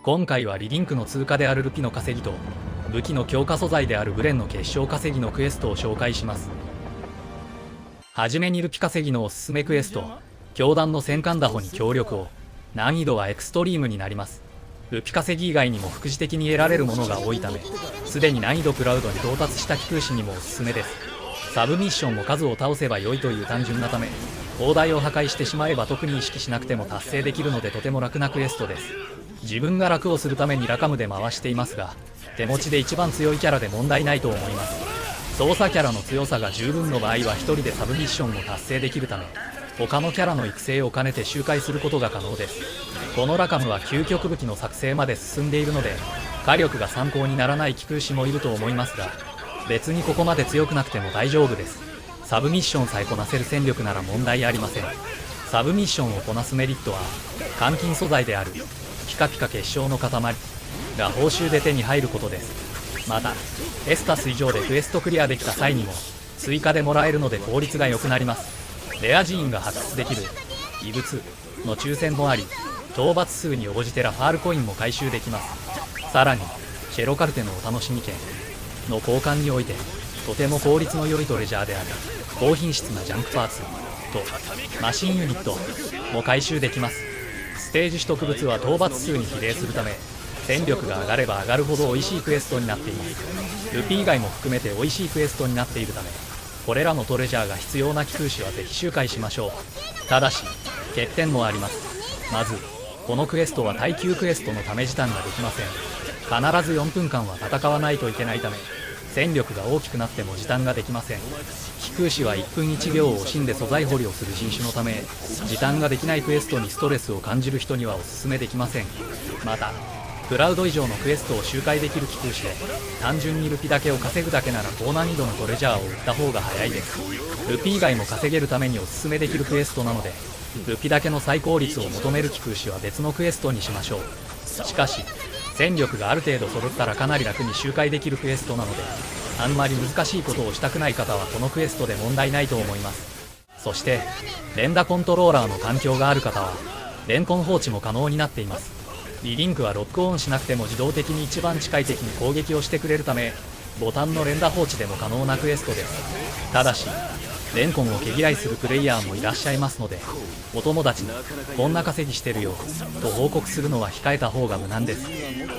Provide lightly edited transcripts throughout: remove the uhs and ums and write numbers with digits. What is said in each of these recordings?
今回はリリンクの通貨であるルピの稼ぎと武器の強化素材であるブレンの結晶稼ぎのクエストを紹介します。はじめにルピ稼ぎのおすすめクエスト、教団の戦艦打破に協力を。難易度はエクストリームになります。ルピ稼ぎ以外にも副次的に得られるものが多いため、すでに難易度クラウドに到達した機空士にもおすすめです。サブミッションも数を倒せば良いという単純なため、砲台を破壊してしまえば特に意識しなくても達成できるのでとても楽なクエストです。自分が楽をするためにラカムで回していますが、手持ちで一番強いキャラで問題ないと思います。操作キャラの強さが十分の場合は1人でサブミッションも達成できるため、他のキャラの育成を兼ねて周回することが可能です。このラカムは究極武器の作成まで進んでいるので、火力が参考にならない機空士もいると思いますが、別にここまで強くなくても大丈夫です。サブミッションさえこなせる戦力なら問題ありません。サブミッションをこなすメリットは、換金素材であるピカピカ結晶の塊が報酬で手に入ることです。また、エスタス以上でクエストクリアできた際にも追加でもらえるので効率が良くなります。レア寺院が発掘できる異物の抽選もあり、討伐数に応じてラファールコインも回収できます。さらにシェロカルテのお楽しみ券の交換においてとても効率の良いトレジャーである高品質なジャンクパーツとマシンユニットも回収できます。ステージ取得物は討伐数に比例するため、戦力が上がれば上がるほど美味しいクエストになっています。ルピ以外も含めて美味しいクエストになっているため、これらのトレジャーが必要な機空士はぜひ周回しましょう。ただし欠点もあります。まずこのクエストは耐久クエストのため時短ができません。必ず4分間は戦わないといけないため、戦力が大きくなっても時短ができません。機空士は1分1秒を惜しんで素材掘りをする人種のため、時短ができないクエストにストレスを感じる人にはおすすめできません。またクラウド以上のクエストを周回できる機空士で、単純にルピだけを稼ぐだけなら高難易度のトレジャーを売った方が早いです。ルピ以外も稼げるためにおすすめできるクエストなので、ルピだけの最高率を求める機空士は別のクエストにしましょう。しかし戦力がある程度揃ったらかなり楽に周回できるクエストなので、あんまり難しいことをしたくない方はこのクエストで問題ないと思います。そして連打コントローラーの環境がある方は連コン放置も可能になっています。リリンクはロックオンしなくても自動的に一番近い敵に攻撃をしてくれるため、ボタンの連打放置でも可能なクエストです。ただしレンコンを毛嫌いするプレイヤーもいらっしゃいますので、お友達にこんな稼ぎしてるよと報告するのは控えた方が無難です。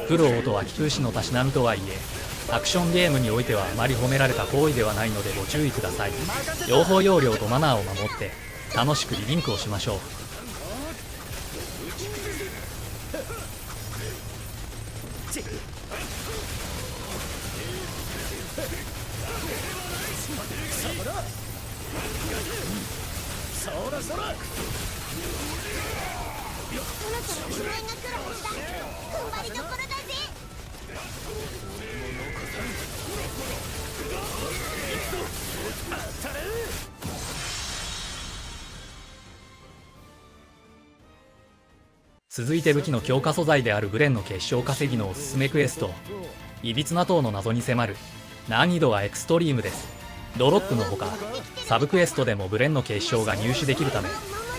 プロとは機空士のたしなみとはいえ、アクションゲームにおいてはあまり褒められた行為ではないのでご注意ください。情報要領とマナーを守って楽しくリリンクをしましょう。そろそろそろそろ試合が来るはずだ。踏ん張りどころだぜ。続いて武器の強化素材であるブレンの結晶稼ぎのおすすめクエスト、いびつな塔の謎に迫る。難易度はエクストリームです。ドロップのほかサブクエストでもブレンの結晶が入手できるため、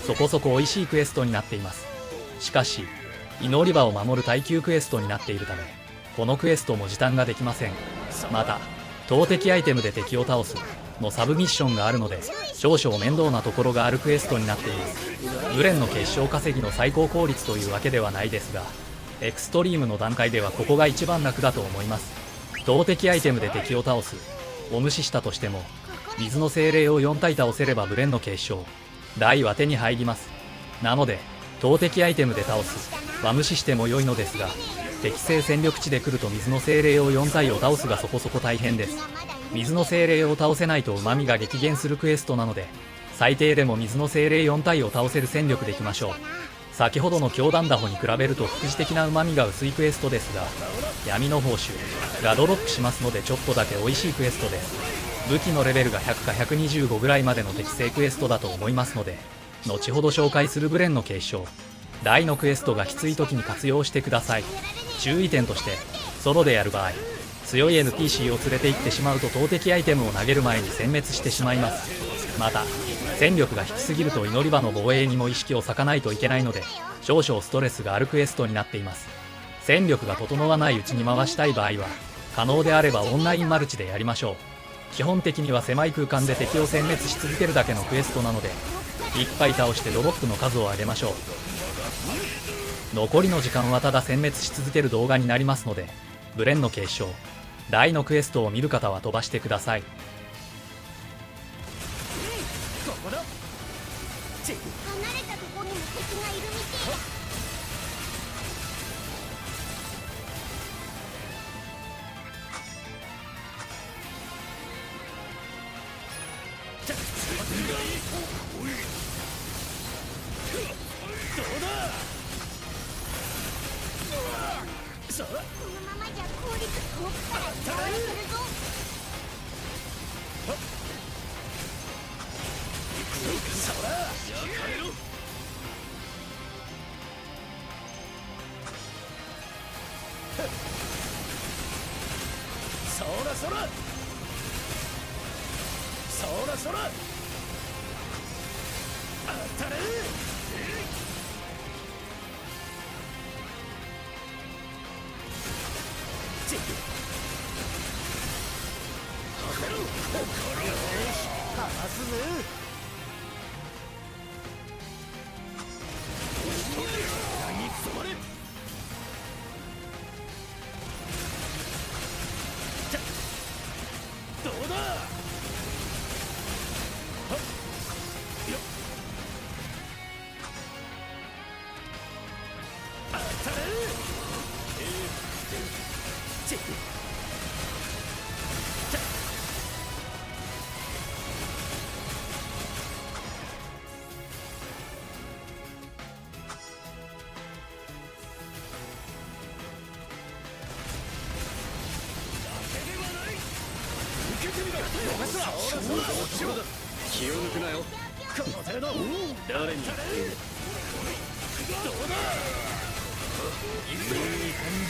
そこそこ美味しいクエストになっています。しかし祈り場を守る耐久クエストになっているため、このクエストも時短ができません。また投擲アイテムで敵を倒すのサブミッションがあるので、少々面倒なところがあるクエストになっています。ブレンの結晶稼ぎの最高効率というわけではないですが、エクストリームの段階ではここが一番楽だと思います。投擲アイテムで敵を倒すを無視したとしても、水の精霊を4体倒せればブレンの結晶大は手に入ります。なので投擲アイテムで倒すは無視しても良いのですが、適正戦力値で来ると水の精霊を4体を倒すがそこそこ大変です。水の精霊を倒せないと旨味が激減するクエストなので、最低でも水の精霊4体を倒せる戦力でいきましょう。先ほどの強弾打法に比べると副次的な旨味が薄いクエストですが、闇の報酬がドロップしますのでちょっとだけ美味しいクエストです。武器のレベルが100か125ぐらいまでの適正クエストだと思いますので、後ほど紹介するブレンの結晶大のクエストがきつい時に活用してください。注意点として、ソロでやる場合強い NPC を連れて行ってしまうと投擲アイテムを投げる前に殲滅してしまいます。また戦力が低すぎると祈り場の防衛にも意識を割かないといけないので、少々ストレスがあるクエストになっています。戦力が整わないうちに回したい場合は可能であればオンラインマルチでやりましょう。基本的には狭い空間で敵を殲滅し続けるだけのクエストなので、いっぱい倒してドロップの数を上げましょう。残りの時間はただ殲滅し続ける動画になりますので、ブレンの結晶大のクエストを見る方は飛ばしてください。離れたとこにも敵がいるみてえだ。このままじゃ効率遠くから狙われてるぞ。気を抜くなよ。誰にいい感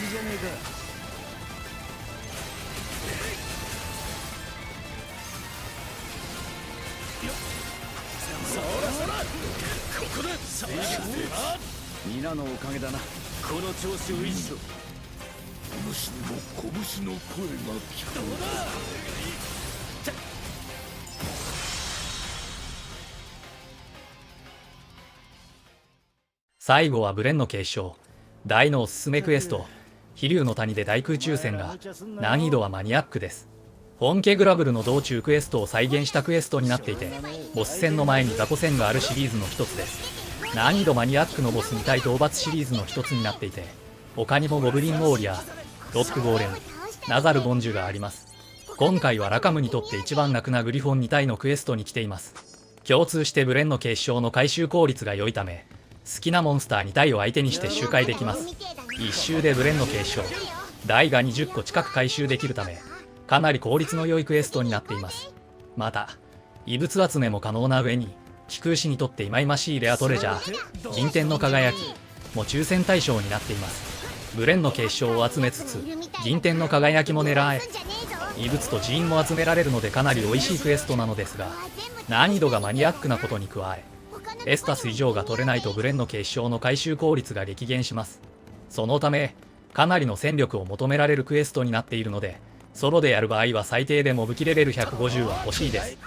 じじゃねえか。ここだ。皆のおかげだな。この調子を維持しろ。お主にも拳の声が聞こえた。最後はブレンの結晶大のおすすめクエスト、飛竜の谷で大空中戦が難易度はマニアックです。本家グラブルの道中クエストを再現したクエストになっていて、ボス戦の前に雑魚戦があるシリーズの一つです。難易度マニアックのボス2体討伐シリーズの一つになっていて、他にもゴブリンウォーリアー、ロックゴーレム、ナザルボンジュがあります。今回はラカムにとって一番楽なグリフォン2体のクエストに来ています。共通してブレンの結晶の回収効率が良いため、好きなモンスター2体を相手にして周回できます。1周でブレンの結晶大が20個近く回収できるため、かなり効率の良いクエストになっています。また異物集めも可能な上に、飛空士にとって忌々しいレアトレジャー銀天の輝きも抽選対象になっています。ブレンの結晶を集めつつ銀天の輝きも狙え、異物とジーンも集められるのでかなり美味しいクエストなのですが、難易度がマニアックなことに加え、エスタス以上が取れないとブレンの結晶の回収効率が激減します。そのためかなりの戦力を求められるクエストになっているので、ソロでやる場合は最低でも武器レベル150は欲しいです。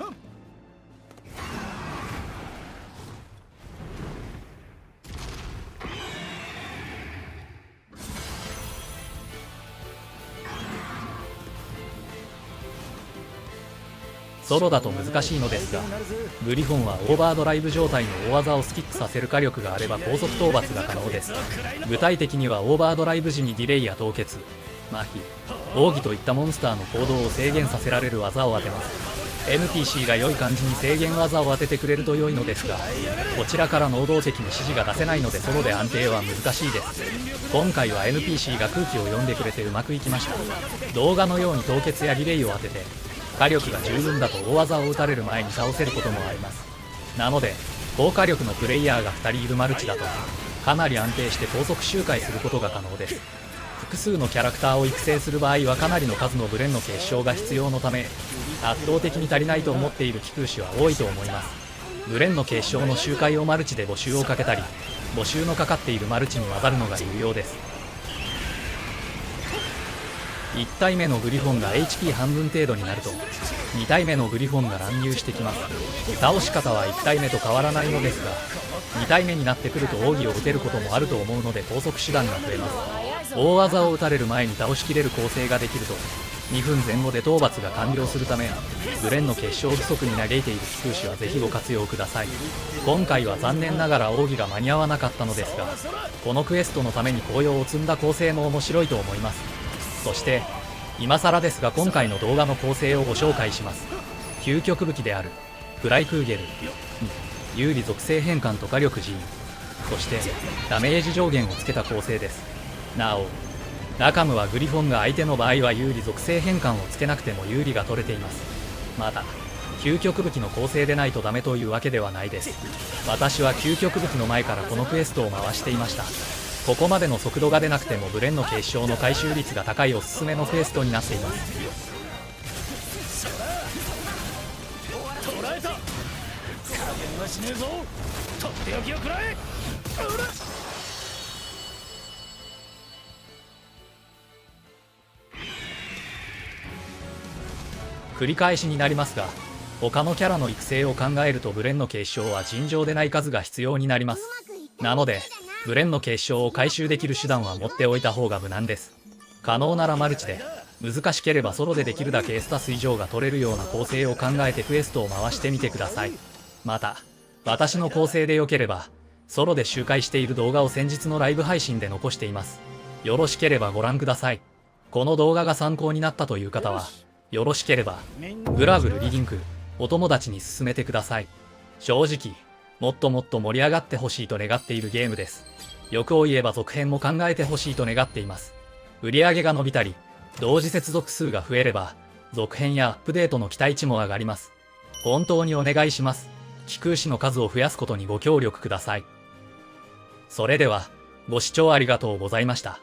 ソロだと難しいのですが、グリフォンはオーバードライブ状態の大技をスキップさせる火力があれば高速討伐が可能です。具体的にはオーバードライブ時にディレイや凍結、麻痺、奥義といったモンスターの行動を制限させられる技を当てます。NPC が良い感じに制限技を当ててくれると良いのですが、こちらから能動的に指示が出せないのでソロで安定は難しいです。今回は NPC が空気を読んでくれてうまくいきました。動画のように凍結やリレイを当てて、火力が十分だと大技を打たれる前に倒せることもあります。なので高火力のプレイヤーが2人いるマルチだとかなり安定して高速周回することが可能です。複数のキャラクターを育成する場合はかなりの数のブレンの結晶が必要のため、圧倒的に足りないと思っている寄空士は多いと思います。ブレンの結晶の周回をマルチで募集をかけたり、募集のかかっているマルチに混ざるのが有用です。1体目のグリフォンが HP 半分程度になると2体目のグリフォンが乱入してきます。倒し方は1体目と変わらないのですが、2体目になってくると奥義を打てることもあると思うので高速手段が増えます。大技を打たれる前に倒しきれる構成ができると2分前後で討伐が完了するため、グレンの結晶不足に嘆いている貴空士はぜひご活用ください。今回は残念ながら奥義が間に合わなかったのですが、このクエストのために紅葉を積んだ構成も面白いと思います。そして今更ですが今回の動画の構成をご紹介します。究極武器であるフライクーゲルに有利属性変換と火力 G、 そしてダメージ上限をつけた構成です。なおラカムはグリフォンが相手の場合は有利属性変換をつけなくても有利が取れています。また究極武器の構成でないとダメというわけではないです。私は究極武器の前からこのクエストを回していました。ここまでの速度が出なくてもブレンの結晶の回収率が高いおすすめのクエストになっています。捕らえた。加減はしねえぞ。とっておきを食らえ。繰り返しになりますが、他のキャラの育成を考えるとブレンの結晶は尋常でない数が必要になります。なのでブレンの結晶を回収できる手段は持っておいた方が無難です。可能ならマルチで、難しければソロでできるだけスタス以上が取れるような構成を考えてクエストを回してみてください。また私の構成で良ければソロで周回している動画を先日のライブ配信で残しています。よろしければご覧ください。この動画が参考になったという方はよろしければグラブルリリンクお友達に勧めてください。正直もっともっと盛り上がってほしいと願っているゲームです。欲を言えば続編も考えてほしいと願っています。売り上げが伸びたり同時接続数が増えれば続編やアップデートの期待値も上がります。本当にお願いします。貴空士の数を増やすことにご協力ください。それではご視聴ありがとうございました。